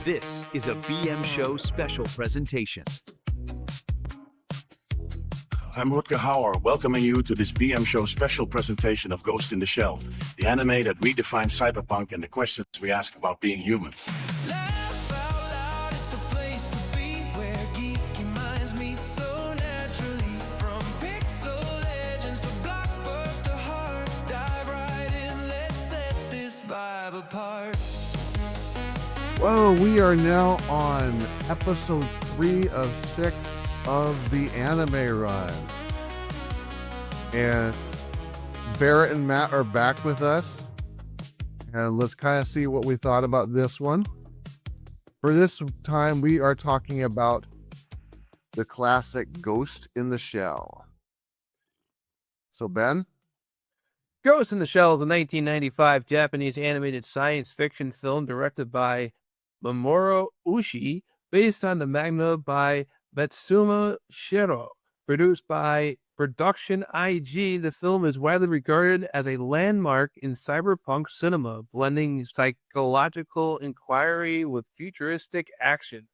This is a BM Show special presentation. I'm Rutger Hauer, welcoming you to this BM Show special presentation of Ghost in the Shell, the anime that redefines cyberpunk and the questions we ask about being human. Laugh out loud, it's the place to be, where geeky minds meet so naturally. From pixel legends to blockbuster heart, dive right in, let's set this vibe apart. Well, we are now on episode 3 of 6 of the anime run. And Barrett and Matt are back with us. And let's kind of see what we thought about this one. For this time, we are talking about the classic Ghost in the Shell. So, Ben? Ghost in the Shell is a 1995 Japanese animated science fiction film directed by Mamoru Oshii, based on the manga by Matsuma Shiro. Produced by Production IG, the film is widely regarded as a landmark in cyberpunk cinema, blending psychological inquiry with futuristic action.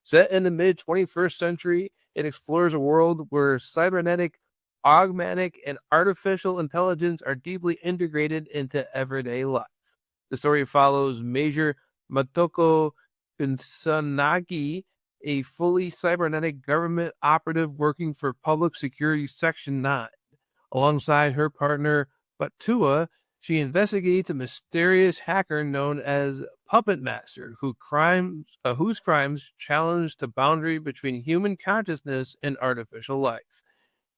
Set in the mid-21st century, it explores a world where cybernetic, augmented, and artificial intelligence are deeply integrated into everyday life. The story follows Major Motoko Kusanagi, a fully cybernetic government operative working for Public Security Section 9. Alongside her partner, Batua, she investigates a mysterious hacker known as Puppet Master, whose crimes challenge the boundary between human consciousness and artificial life.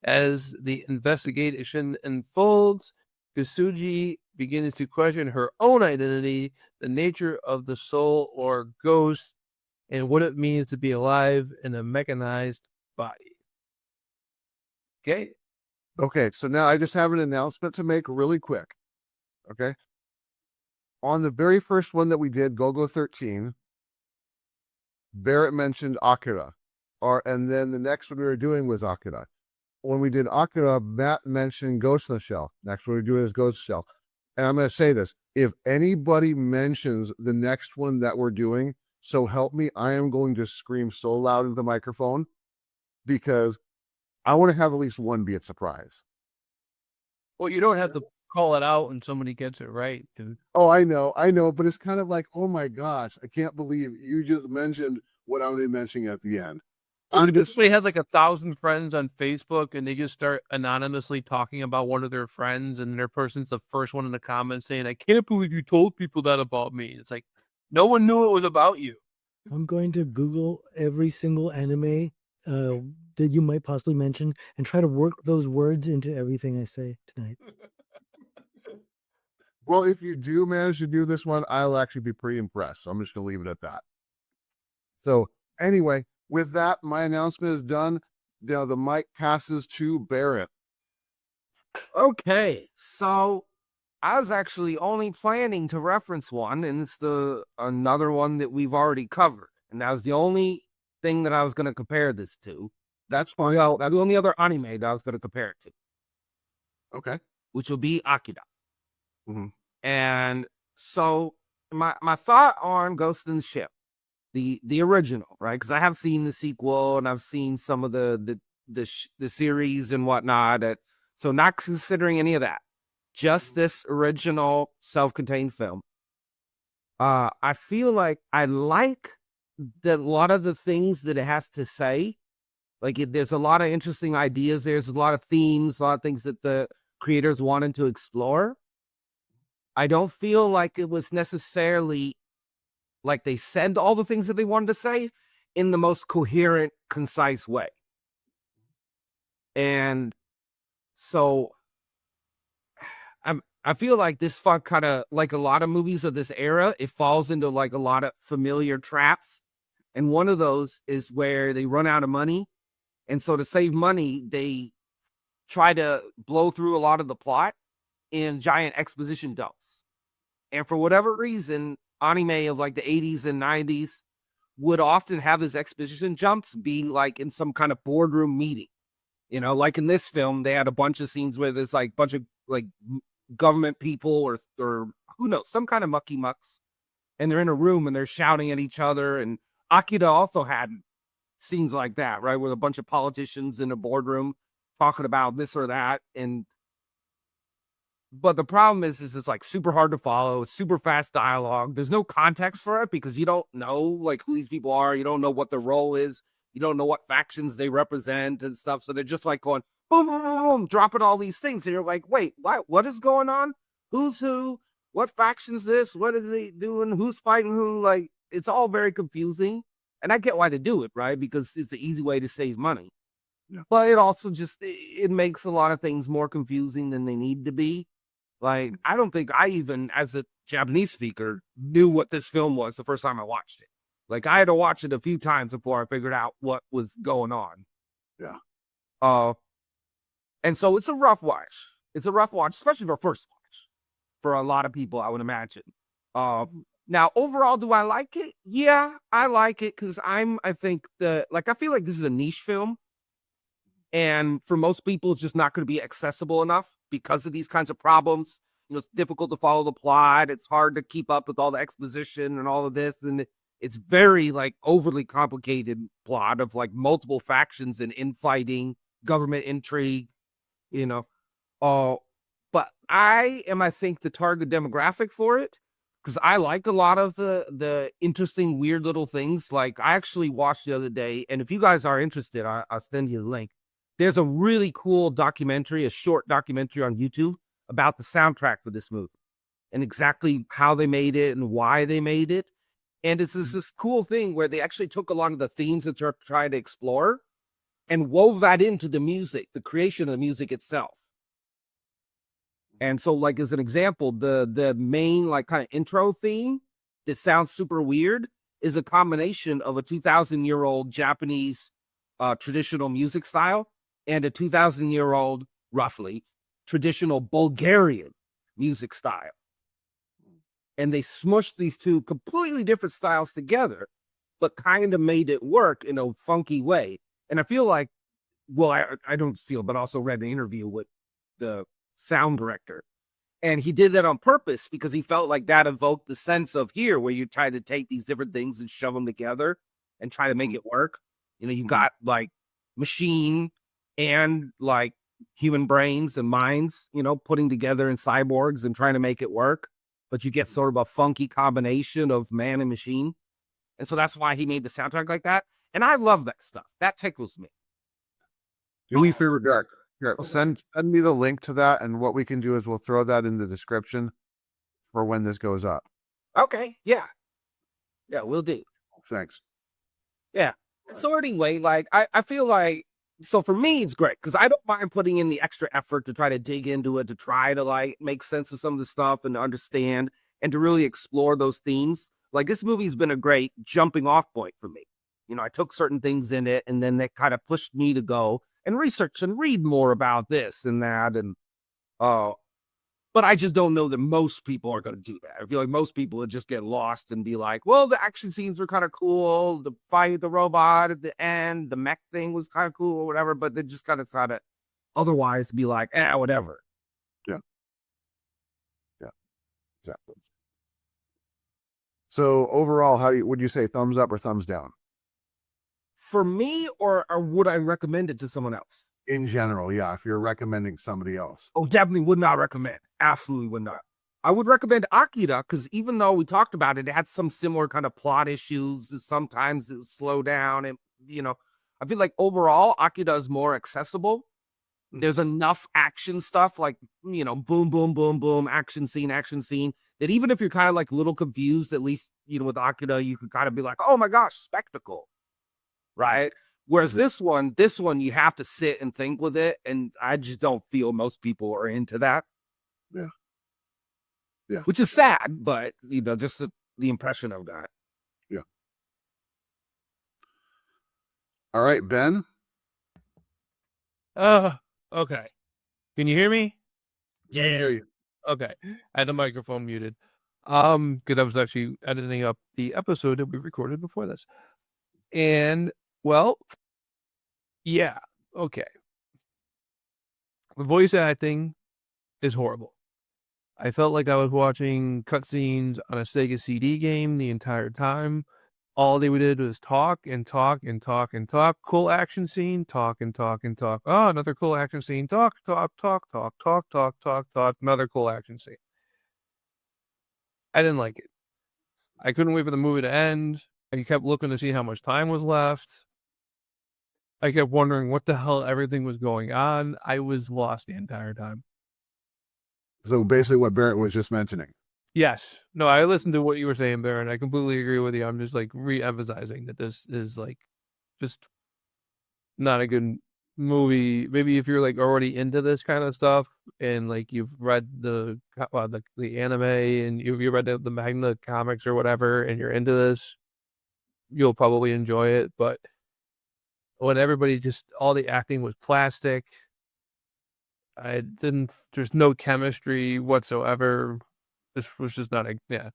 As the investigation unfolds, Kasuji begins to question her own identity, the nature of the soul or ghost, and what it means to be alive in a mechanized body. Okay, so now I just have an announcement to make really quick. Okay? On the very first one that we did, GoGo 13, Barrett mentioned Akira. And then the next one we were doing was Akira. When we did Akira, Matt mentioned Ghost in the Shell. Next one we're doing is Ghost in the Shell. And I'm going to say this. If anybody mentions the next one that we're doing, so help me, I am going to scream so loud into the microphone because I want to have at least one be a surprise. Well, you don't have to call it out when somebody gets it right, dude. Oh, I know, but it's kind of like, oh my gosh, I can't believe you just mentioned what I'm going to be mentioning at the end. We had like 1,000 friends on Facebook, and they just start anonymously talking about one of their friends, and their person's the first one in the comments saying, "I can't believe you told people that about me." It's like, no one knew it was about you. I'm going to Google every single anime that you might possibly mention and try to work those words into everything I say tonight. Well, if you do manage to do this one, I'll actually be pretty impressed. So I'm just going to leave it at that. So anyway, with that, my announcement is done. Now the mic passes to Barrett. Okay, so I was actually only planning to reference one, and it's another one that we've already covered. And that was the only thing that I was going to compare this to. That's fine. That's the only other anime that I was going to compare it to. Okay. Which will be Akira. Mm-hmm. And so my thought on Ghost in the Ship, the original, right? Because I have seen the sequel and I've seen some of the series and whatnot. So not considering any of that, just this original self-contained film. I feel like I like a lot of the things that it has to say. Like there's a lot of interesting ideas. There's a lot of themes, a lot of things that the creators wanted to explore. I don't feel like it was necessarily like they said all the things that they wanted to say in the most coherent, concise way. And so I feel like this kind of, like a lot of movies of this era, it falls into like a lot of familiar traps. And one of those is where they run out of money. And so to save money, they try to blow through a lot of the plot in giant exposition dumps. And for whatever reason, anime of like the 80s and 90s would often have his exposition jumps be like in some kind of boardroom meeting. You know, like in this film, they had a bunch of scenes where there's like a bunch of like government people or who knows, some kind of mucky mucks and they're in a room and they're shouting at each other. And Akira also had scenes like that, right? With a bunch of politicians in a boardroom talking about this or that. But the problem is it's like super hard to follow, super fast dialogue. There's no context for it because you don't know like who these people are. You don't know what their role is. You don't know what factions they represent and stuff. So they're just like going boom, boom, boom, boom, dropping all these things. And you're like, wait, what is going on? Who's who? What faction's this? What are they doing? Who's fighting who? Like, it's all very confusing. And I get why they do it, right? Because it's the easy way to save money. Yeah. But it also just, it makes a lot of things more confusing than they need to be. Like, I don't think I even, as a Japanese speaker, knew what this film was the first time I watched it. Like, I had to watch it a few times before I figured out what was going on. Yeah. And so it's a rough watch. It's a rough watch, especially for first watch, for a lot of people, I would imagine. Now, overall, do I like it? Yeah, I like it because I feel like this is a niche film. And for most people, it's just not going to be accessible enough because of these kinds of problems. You know, it's difficult to follow the plot. It's hard to keep up with all the exposition and all of this. And it's very like overly complicated plot of like multiple factions and infighting, government intrigue, you know. But I think the target demographic for it because I like a lot of the interesting, weird little things. Like I actually watched the other day, and if you guys are interested, I'll send you the link. There's a really cool documentary, a short documentary on YouTube about the soundtrack for this movie and exactly how they made it and why they made it. And it's this cool thing where they actually took a lot of the themes that they're trying to explore and wove that into the music, the creation of the music itself. And so, like, as an example, the main, like, kind of intro theme that sounds super weird is a combination of a 2,000-year-old Japanese traditional music style and a 2,000-year-old, roughly, traditional Bulgarian music style. And they smushed these two completely different styles together, but kind of made it work in a funky way. And I feel like, well, I don't feel, but also read an interview with the sound director. And he did that on purpose because he felt like that evoked the sense of here, where you try to take these different things and shove them together and try to make it work. You know, you got like machine and like human brains and minds, you know, putting together in cyborgs and trying to make it work. But you get sort of a funky combination of man and machine. And so that's why he made the soundtrack like that. And I love that stuff. That tickles me. Do me a favor, Derek. Here, send me the link to that, and what we can do is we'll throw that in the description for when this goes up. Okay, yeah. Yeah, we'll do. Thanks. Yeah. So anyway, like, I feel like, so for me, it's great because I don't mind putting in the extra effort to try to dig into it, to try to like make sense of some of the stuff and to understand and to really explore those themes. Like this movie's been a great jumping off point for me. You know, I took certain things in it and then they kind of pushed me to go and research and read more about this and that. And, but I just don't know that most people are going to do that. I feel like most people would just get lost and be like, well, the action scenes were kind of cool. The fight with the robot at the end, the mech thing was kind of cool or whatever, but they just kind of otherwise be like, whatever. Yeah. Yeah. Exactly. So overall, would you say thumbs up or thumbs down? For me, or would I recommend it to someone else? In general, yeah. If you're recommending somebody else. Oh, definitely would not recommend. Absolutely would not. I would recommend Akira because even though we talked about it, it had some similar kind of plot issues. Sometimes it would slow down. And, you know, I feel like overall, Akira is more accessible. There's enough action stuff like, you know, boom, boom, boom, boom, action scene, that even if you're kind of like a little confused, at least, you know, with Akira, you could kind of be like, oh my gosh, spectacle. Right? Whereas this one, you have to sit and think with it. And I just don't feel most people are into that. Yeah. Yeah. Which is sad, but, you know, just the impression I've got. Yeah. All right, Ben. Okay. Can you hear me? Yeah. I hear you. Okay. I had the microphone muted. Because I was actually editing up the episode that we recorded before this. And, well, yeah, okay. The voice acting is horrible. I felt like I was watching cutscenes on a Sega CD game the entire time. All they did was talk and talk and talk and talk. Cool action scene, talk and talk and talk. Oh, another cool action scene. Talk, talk, talk, talk, talk, talk, talk, talk. Another cool action scene. I didn't like it. I couldn't wait for the movie to end. I kept looking to see how much time was left. I kept wondering what the hell everything was going on. I was lost the entire time. So basically what Barrett was just mentioning. Yes. No, I listened to what you were saying, Baron. I completely agree with you. I'm just like re-emphasizing that this is like just not a good movie. Maybe if you're like already into this kind of stuff and like you've read the anime and you read the manga comics or whatever and you're into this, you'll probably enjoy it. But when everybody just all the acting was plastic, there's no chemistry whatsoever. This was just not yeah.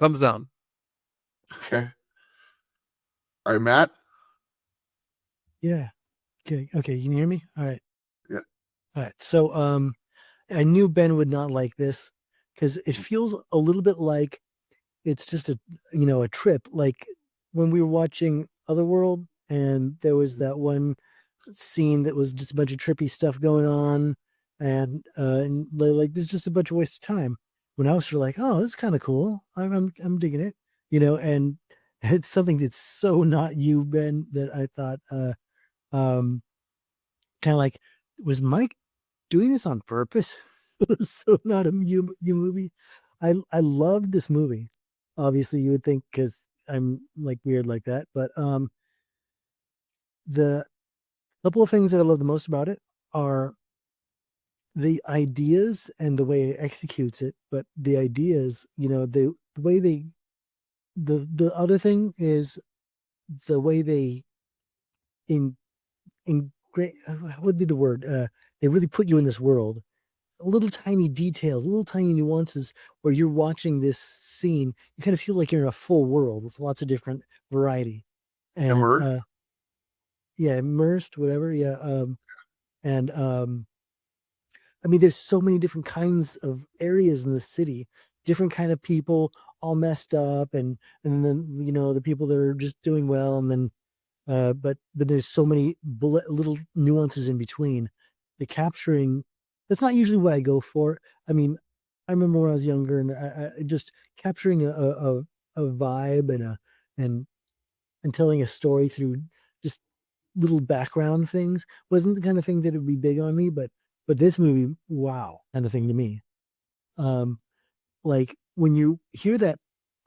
Thumbs down. Okay. All right, Matt. Yeah. Okay. Okay. You can hear me? All right. Yeah. All right. So, I knew Ben would not like this because it feels a little bit like it's just a trip. Like when we were watching Otherworld and there was that one scene that was just a bunch of trippy stuff going on and like there's just a bunch of waste of time. When I was sort of like, oh, this is kind of cool. I'm digging it, and it's something that's so not you, Ben, that I thought, um, kind of like, was Mike doing this on purpose? It was so not a you movie. I loved this movie. Obviously, you would think because I'm like weird like that, but the couple of things that I love the most about it are the ideas and the way it executes it. But the ideas, the way the other thing is the way they in great what would be the word? They really put you in this world. Little tiny details, little tiny nuances where you're watching this scene, you kind of feel like you're in a full world with lots of different variety. And Immersed? yeah, immersed, whatever. Yeah. And I mean, there's so many different kinds of areas in the city, different kind of people, all messed up, and then the people that are just doing well, and then but there's so many little nuances in between. The capturing, that's not usually what I go for. I mean, I remember when I was younger, and I just capturing a vibe and and telling a story through just little background things wasn't the kind of thing that would be big on me, but this movie, wow, kind of thing to me. Um, like when you hear that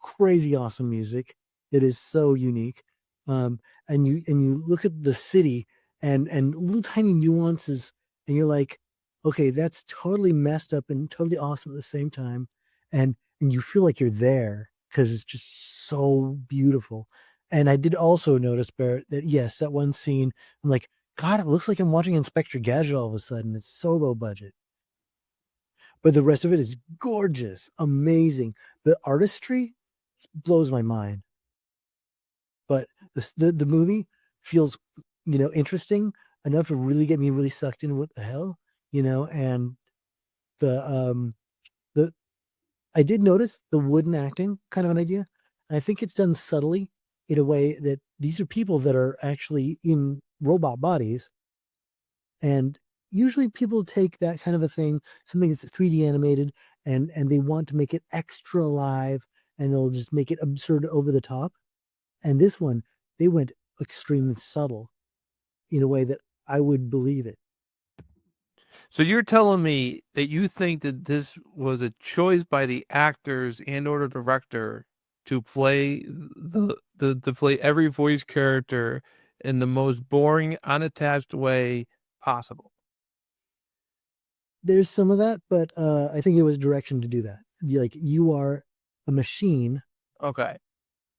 crazy awesome music, it is so unique. And you look at the city and little tiny nuances, and you're like, okay, that's totally messed up and totally awesome at the same time, and you feel like you're there because it's just so beautiful. And I did also notice, Barrett, that yes, that one scene, I'm like, God, it looks like I'm watching Inspector Gadget all of a sudden. It's so low budget. But the rest of it is gorgeous, amazing. The artistry blows my mind. But the movie feels, interesting enough to really get me really sucked in. What the hell, And the the I did notice the wooden acting, kind of an idea. And I think it's done subtly in a way that these are people that are actually in robot bodies, and usually people take that kind of a thing, something that's 3D animated, and they want to make it extra live, and they'll just make it absurd over the top. And this one, they went extremely subtle in a way that I would believe it. So you're telling me that you think that this was a choice by the actors and or the director to play to play every voice character in the most boring, unattached way possible. There's some of that, but I think it was direction to do that. Like, you are a machine. Okay.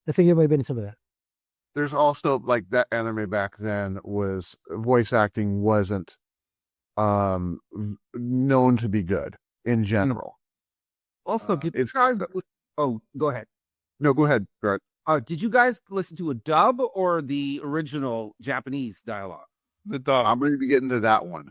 I think there might have been some of that. There's also like that anime back then was voice acting wasn't known to be good in general. Also, did you it's guys? Oh, go ahead. No, go ahead, Brett. Did you guys listen to a dub or the original Japanese dialogue? The dog. I'm going to be getting to that one.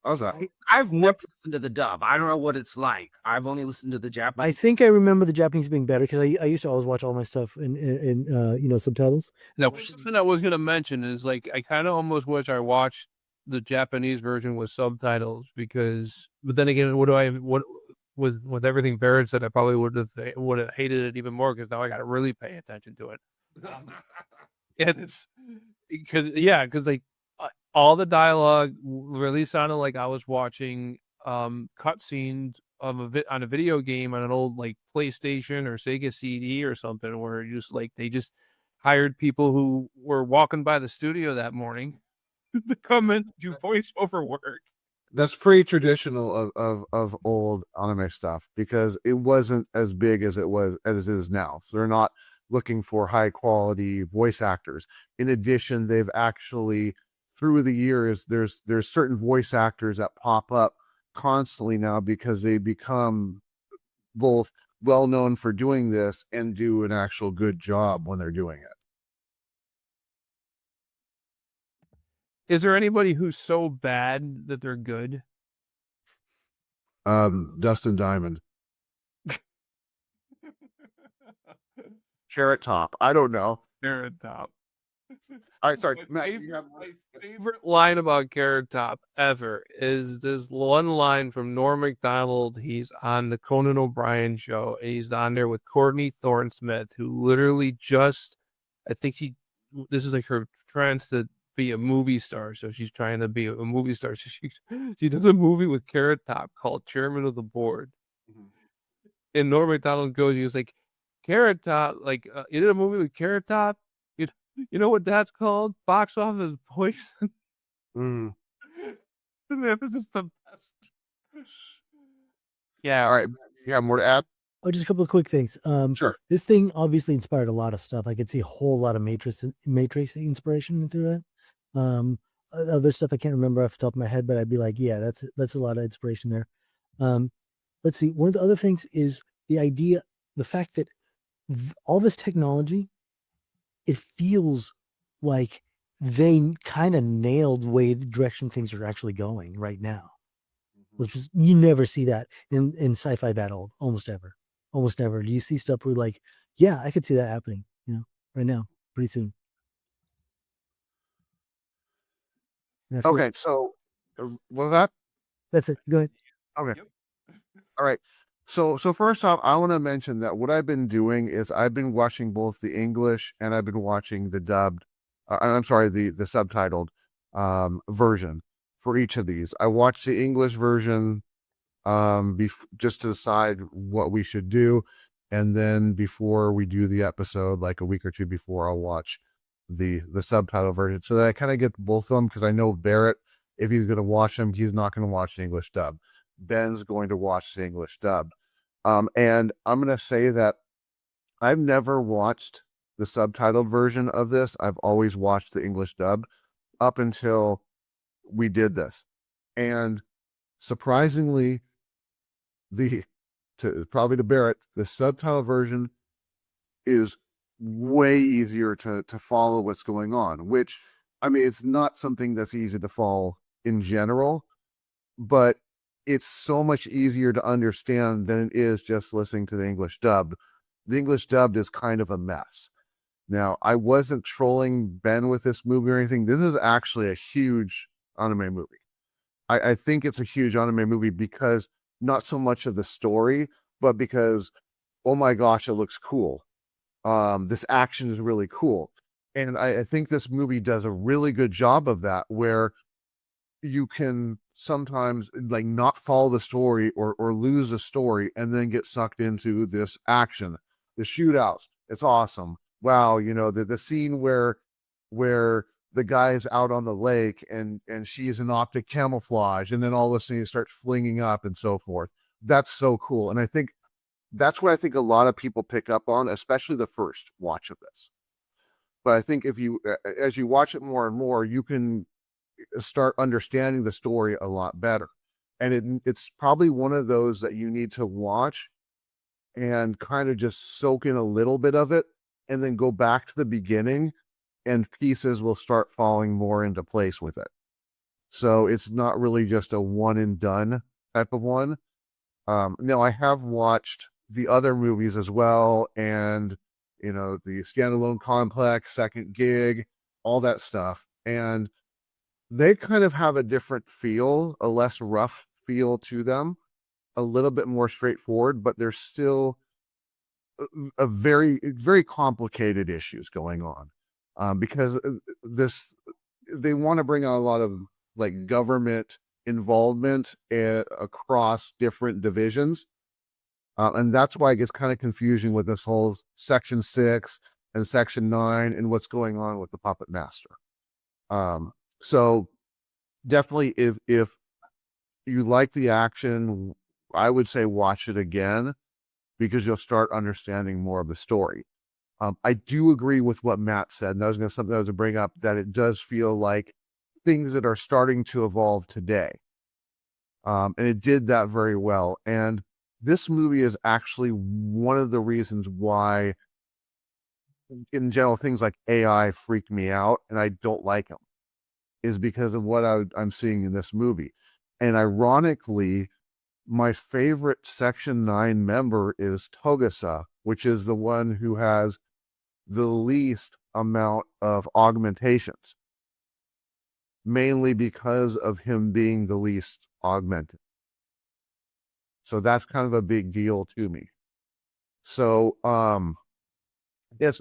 I've never listened to the dub. I don't know what it's like. I've only listened to the I Japanese. think I remember the Japanese being better because I used to always watch all my stuff in subtitles. Now, something I was gonna mention is like I kind of almost wish I watched the Japanese version with subtitles because, but then again, what with everything Barrett said, I probably would have hated it even more because now I got to really pay attention to it. And it's because like all the dialogue really sounded like I was watching cutscenes of on a video game on an old like PlayStation or Sega CD or something, where they just hired people who were walking by the studio that morning to come in and do voiceover work. That's pretty traditional of old anime stuff because it wasn't as big as it is now. So they're not looking for high quality voice actors. In addition, they've actually through the years there's certain voice actors that pop up constantly now because they become both well known for doing this and do an actual good job when they're doing it. Is there anybody who's so bad that they're good? Dustin Diamond. Carrot Top. I don't know. Carrot Top. All right, sorry. Matt, My favorite line about Carrot Top ever is this one line from Norm Macdonald. He's on the Conan O'Brien show, and he's on there with Courtney Thorne-Smith, who literally I think this is like her trying to be a movie star, so she's trying to be a movie star. So she does a movie with Carrot Top called Chairman of the Board. And Norm Macdonald he was like, Carrot Top, like, you did a movie with Carrot Top? You know what that's called? Box office poison. Mm. Man, this is the best. Yeah. All right. You have more to add? Oh, just a couple of quick things. Sure. This thing obviously inspired a lot of stuff. I could see a whole lot of Matrix inspiration through that. Other stuff I can't remember off the top of my head, but I'd be like, yeah, that's a lot of inspiration there. Let's see. One of the other things is the fact that all this technology, it feels like they kind of nailed the way the direction things are actually going right now. Which is, you never see that in sci-fi that old, almost never. Do you see stuff where like, yeah, I could see that happening, right now, pretty soon. That's Okay, so what was that? That's it. Go ahead. Okay. All right. So first off, I want to mention that what I've been doing is I've been watching both the English and I've been watching the dubbed. I'm sorry, the subtitled version for each of these. I watched the English version just to decide what we should do, and then before we do the episode, like a week or two before, I'll watch the subtitle version so that I kind of get both of them because I know Barrett, if he's going to watch them, he's not going to watch the English dub. Ben's going to watch the English dub. And I'm going to say that I've never watched the subtitled version of this. I've always watched the English dub up until we did this. And surprisingly, probably to Barrett, the subtitle version is way easier to follow what's going on, which, I mean, it's not something that's easy to follow in general, but it's so much easier to understand than it is just listening to the English dub. The English dubbed is kind of a mess. Now, I wasn't trolling Ben with this movie or anything. This is actually a huge anime movie. I think it's a huge anime movie because not so much of the story, but because, oh my gosh, it looks cool. This action is really cool. And I think this movie does a really good job of that, where you can sometimes like not follow the story or lose the story and then get sucked into this action, the shootouts. It's awesome. Wow. The scene where the guy's out on the lake and she's in optic camouflage and then all of a sudden it starts flinging up and so forth. That's so cool. And I think that's what I think a lot of people pick up on, especially the first watch of this. But I think as you watch it more and more, you can start understanding the story a lot better. And it's probably one of those that you need to watch and kind of just soak in a little bit of it and then go back to the beginning and pieces will start falling more into place with it. So it's not really just a one and done type of one. Now I have watched the other movies as well, and the Standalone Complex, Second Gig, all that stuff, and they kind of have a different feel, a less rough feel to them, a little bit more straightforward, but there's still a very complicated issues going on, because this they want to bring on a lot of like government involvement across different divisions, and that's why it gets kind of confusing with this whole Section 6 and Section 9 and what's going on with the Puppet Master. So definitely, if you like the action, I would say watch it again because you'll start understanding more of the story. I do agree with what Matt said, and that was something I was to bring up, that it does feel like things that are starting to evolve today. And it did that very well. And this movie is actually one of the reasons why, in general, things like AI freak me out and I don't like them, is because of what I'm seeing in this movie. And ironically, my favorite Section 9 member is Togasa, which is the one who has the least amount of augmentations, mainly because of him being the least augmented. So that's kind of a big deal to me. So, yes,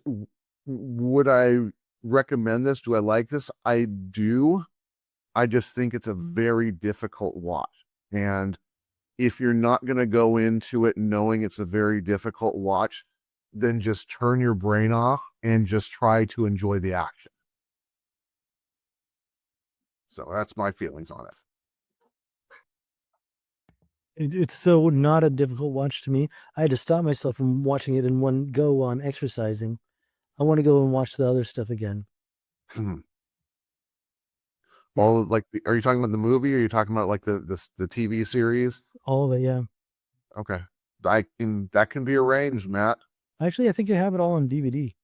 would I recommend this? Do I like this? I do. I just think it's a very difficult watch. And if you're not going to go into it knowing it's a very difficult watch, then just turn your brain off and just try to enjoy the action. So that's my feelings on it. It's so not a difficult watch to me. I had to stop myself from watching it in one go on exercising. I want to go and watch the other stuff again. All like, are you talking about the movie, or are you talking about like the TV series? All of it, yeah. Okay, that can be arranged, Matt. Actually, I think I have it all on DVD.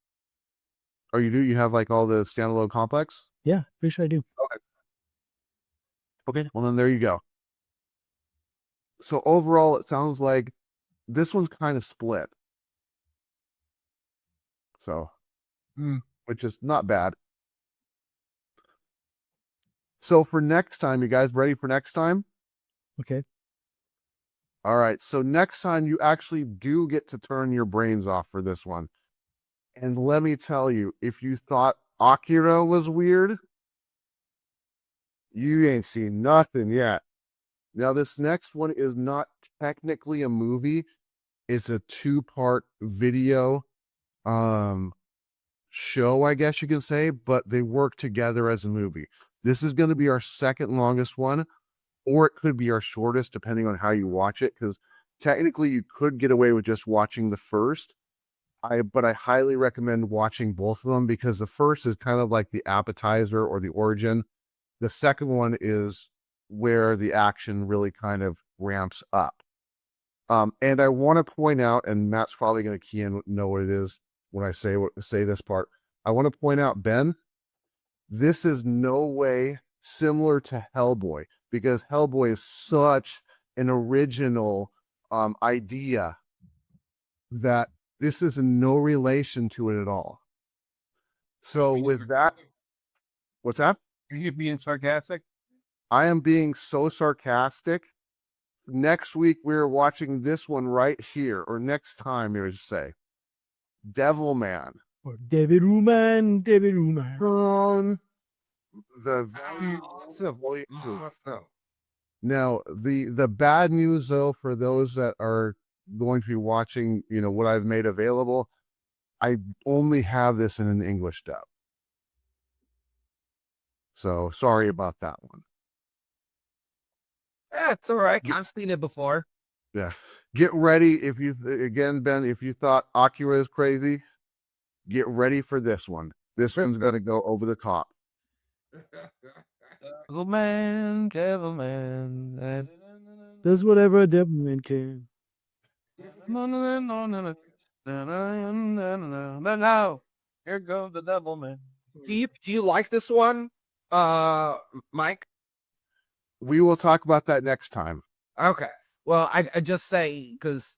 Oh, you do? You have like all the Standalone Complex? Yeah, pretty sure I do. Okay, well then there you go. So overall, it sounds like this one's kind of split. So, which is not bad. So for next time, you guys ready for next time? Okay. All right. So next time you actually do get to turn your brains off for this one. And let me tell you, if you thought Akira was weird, you ain't seen nothing yet. Now, this next one is not technically a movie. It's a 2-part video show, I guess you can say, but they work together as a movie. This is going to be our second longest one, or it could be our shortest, depending on how you watch it, because technically you could get away with just watching the first. But I highly recommend watching both of them, because the first is kind of like the appetizer or the origin. The second one is where the action really kind of ramps up. And I want to point out, and Matt's probably going to key in, know what it is when I say this part. I want to point out, Ben, this is no way similar to Hellboy, because Hellboy is such an original idea that this is in no relation to it at all. So with that, what's that? Are you being sarcastic? I am being so sarcastic. Next week, we're watching this one right here, or next time, you would say, Devilman. Or David Ruman. Now, the bad news, though, for those that are going to be watching, what I've made available, I only have this in an English dub. So sorry about that one. It's all right. I've seen it before. Yeah. Get ready. Ben, if you thought Akira is crazy, get ready for this one. This one's going to go over the top. Devilman. Does whatever a Devilman can. No. Here goes the Devilman. Do you like this one, Mike? We will talk about that next time. Okay. Well, I just say because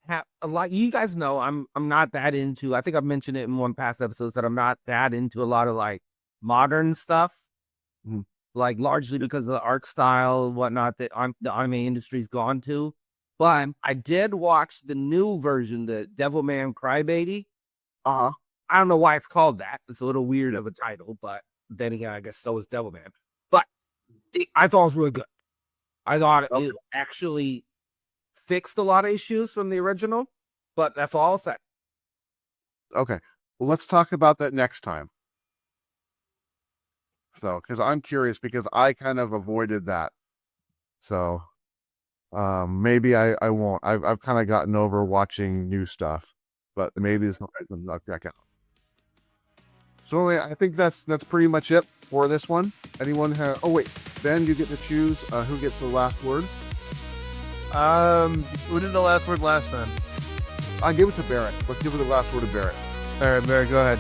a lot you guys know I'm not that into. I think I've mentioned it in one past episodes that I'm not that into a lot of like modern stuff, Mhm. like largely because of the art style and whatnot that the anime industry's gone to. But I did watch the new version, the Devilman Crybaby. Uh-huh. I don't know why it's called that. It's a little weird of a title, but then again, I guess so is Devilman. But I thought it was really good. I thought it actually fixed a lot of issues from the original, but that's all I'll say. Okay. Well, let's talk about that next time. So, because I'm curious, because I kind of avoided that. So, maybe I won't. I've kind of gotten over watching new stuff, but maybe this one I'll check out. So anyway, I think that's pretty much it for this one. Anyone have? Oh wait, Ben, you get to choose who gets the last word. Who did the last word last time? I'll give it to Barrett. Let's give it the last word to Barrett. All right, Barry, go ahead.